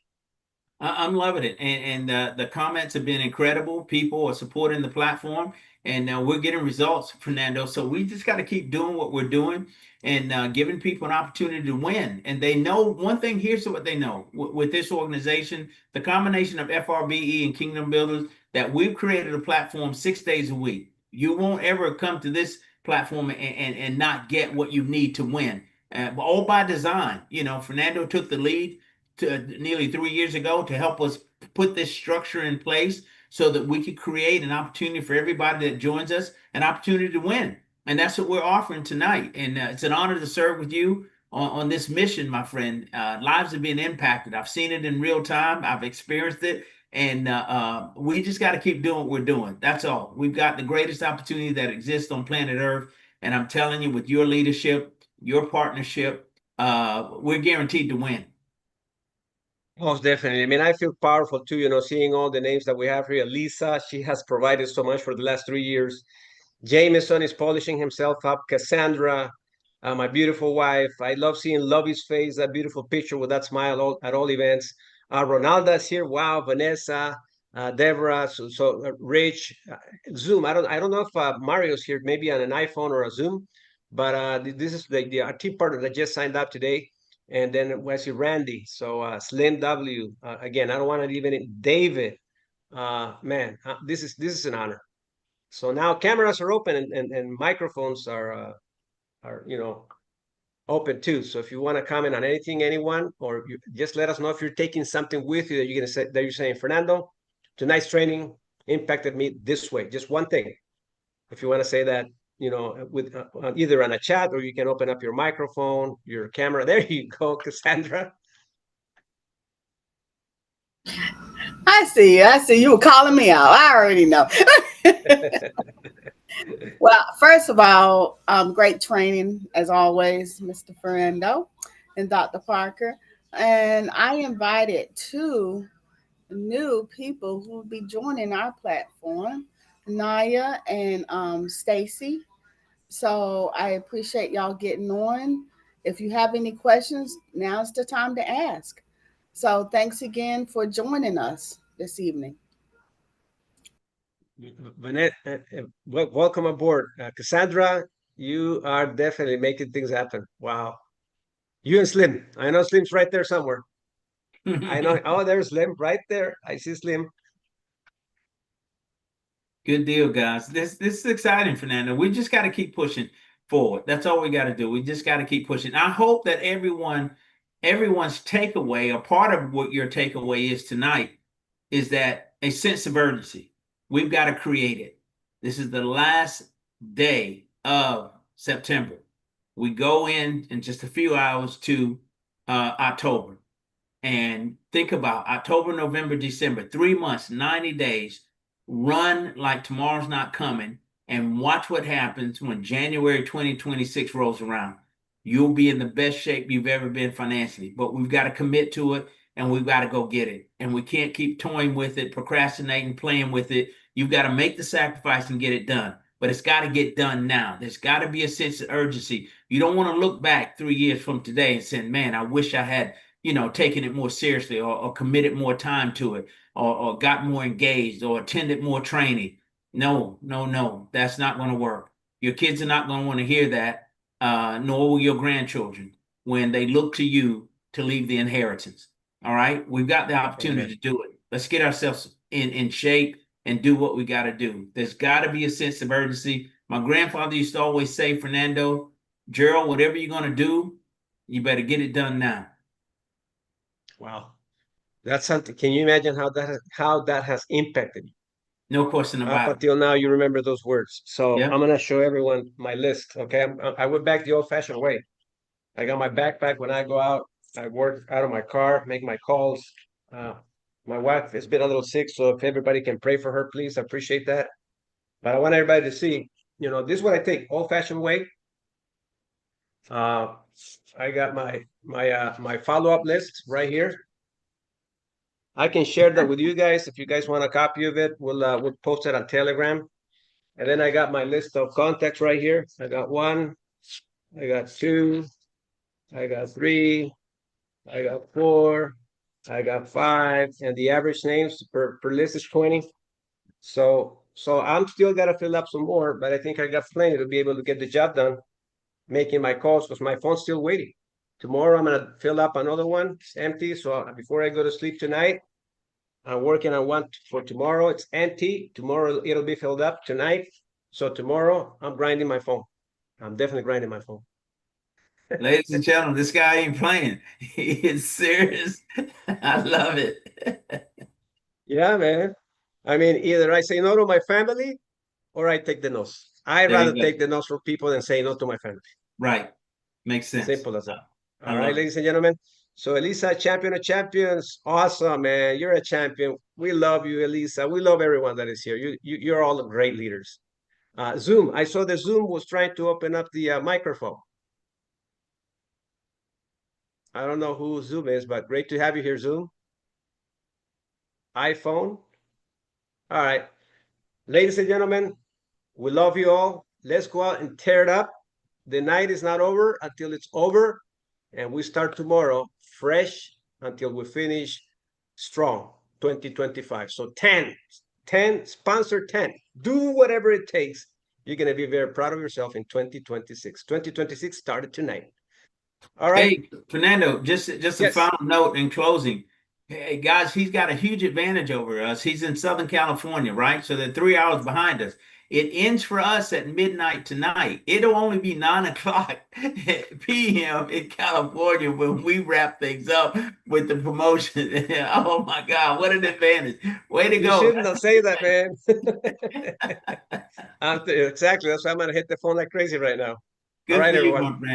I'm loving it. And the comments have been incredible. People are supporting the platform. And we're getting results, Fernando. So we just got to keep doing what we're doing and giving people an opportunity to win. And they know one thing. Here's what they know with this organization, the combination of FRBE and Kingdom Builders, that we've created a platform 6 days a week. You won't ever come to this platform and not get what you need to win. All by design. Fernando took the lead nearly 3 years ago to help us put this structure in place so that we could create an opportunity for everybody that joins us, an opportunity to win. And that's what we're offering tonight. And it's an honor to serve with you on this mission, my friend. Lives have been impacted. I've seen it in real time. I've experienced it. And we just got to keep doing what we're doing. That's all. We've got the greatest opportunity that exists on planet Earth. And I'm telling you, with your leadership, your partnership, we're guaranteed to win. Most definitely. I mean, I feel powerful too, you know, seeing all the names that we have here. Lisa, she has provided so much for the last 3 years. Jameson is polishing himself up. Cassandra, my beautiful wife. I love seeing Lovey's face, that beautiful picture with that smile at all events. Ronalda's here. Wow, Vanessa, Deborah, Rich, Zoom. I don't know if Mario's here, maybe on an iPhone or a Zoom, but this is our team partner that just signed up today. And then we see Randy. So Slim W. Again, I don't want to leave any. David, man, this is an honor. So now cameras are open and microphones are open too. So if you want to comment on anything, anyone, or just let us know if you're taking something with you that you're gonna say that you're saying, Fernando, tonight's training impacted me this way. Just one thing. If you want to say that, with either on a chat or you can open up your microphone, your camera. There you go, Cassandra. I see you. I see you were calling me out. I already know. Well, first of all, great training as always, Mr. Ferrando and Dr. Parker. And I invited two new people who will be joining our platform, Naya and Stacy. So I appreciate y'all getting on. If you have any questions, now's the time to ask. So thanks again for joining us this evening. Vanette, welcome aboard. Cassandra, you are definitely making things happen. Wow. You and Slim. I know Slim's right there somewhere. I know. Oh, there's Slim right there. I see Slim. Good deal, guys. This is exciting, Fernando. We just got to keep pushing forward. That's all we got to do. We just got to keep pushing. I hope that everyone's takeaway, or part of what your takeaway is tonight, is that a sense of urgency. We've got to create it. This is the last day of September. We go in just a few hours to October. And think about October, November, December, 3 months, 90 days. Run like tomorrow's not coming and watch what happens when January 2026 rolls around. You'll be in the best shape you've ever been financially, but we've got to commit to it and we've got to go get it. And we can't keep toying with it, procrastinating, playing with it. You've got to make the sacrifice and get it done, but it's got to get done now. There's got to be a sense of urgency. You don't want to look back 3 years from today and say, man, I wish I had taken it more seriously, or committed more time to it, or got more engaged, or attended more training. No, no, no, that's not going to work. Your kids are not going to want to hear that, nor will your grandchildren when they look to you to leave the inheritance. All right, we've got the opportunity Amen. to do it. Let's get ourselves in shape and do what we got to do. There's got to be a sense of urgency. My grandfather used to always say, Fernando, Gerald, whatever you're going to do, you better get it done now. Wow. That's something. Can you imagine how that has impacted you? No question Up about it. until now, you remember those words. So Yeah. I'm gonna show everyone my list. Okay, I went back the old-fashioned way. I got my backpack when I go out. I work out of my car, make my calls. Uh, my wife has been a little sick, so if everybody can pray for her, please, I appreciate that. But I want everybody to see, this is what I take, old-fashioned way. Uh, I got my follow-up list right here. I can share that with you guys. If you guys want a copy of it, we'll post it on Telegram. And then I got my list of contacts right here. I got 1, I got 2, I got 3, I got 4, I got 5, and the average names per list is 20. So I'm still gotta fill up some more, but I think I got plenty to be able to get the job done, making my calls because my phone's still waiting. Tomorrow I'm gonna fill up another one. It's empty. So before I go to sleep tonight, I'm working on one for tomorrow. It's empty. Tomorrow it'll be filled up tonight. So tomorrow I'm grinding my phone. I'm definitely grinding my phone. Ladies and gentlemen, this guy ain't playing. He is serious. I love it. Yeah, man. I mean, either I say no to my family or I take the no's. I'd There rather you go. take the no's from people than say no to my family. Right. Makes sense. Simple as that. I All right, love it. ladies and gentlemen. So Elisa, champion of champions. Awesome, man. You're a champion. We love you, Elisa. We love everyone that is here. You're all great leaders. Zoom. I saw the Zoom was trying to open up the microphone. I don't know who Zoom is, but great to have you here, Zoom. iPhone. All right. Ladies and gentlemen, we love you all. Let's go out and tear it up. The night is not over until it's over. And we start tomorrow fresh until we finish strong 2025. So 10, sponsor 10. Do whatever it takes. You're going to be very proud of yourself in 2026. 2026 started tonight. All right. Hey, Fernando, just a Yes. final note in closing. Hey, guys, he's got a huge advantage over us. He's in Southern California, right? So they're 3 hours behind us. It ends for us at midnight tonight. It'll only be 9 o'clock p.m. in California when we wrap things up with the promotion. Oh my God, what an advantage. Way to You go. shouldn't have said that, man. Exactly. That's why I'm going to hit the phone like crazy right now. All Good right, for you, everyone. my friend.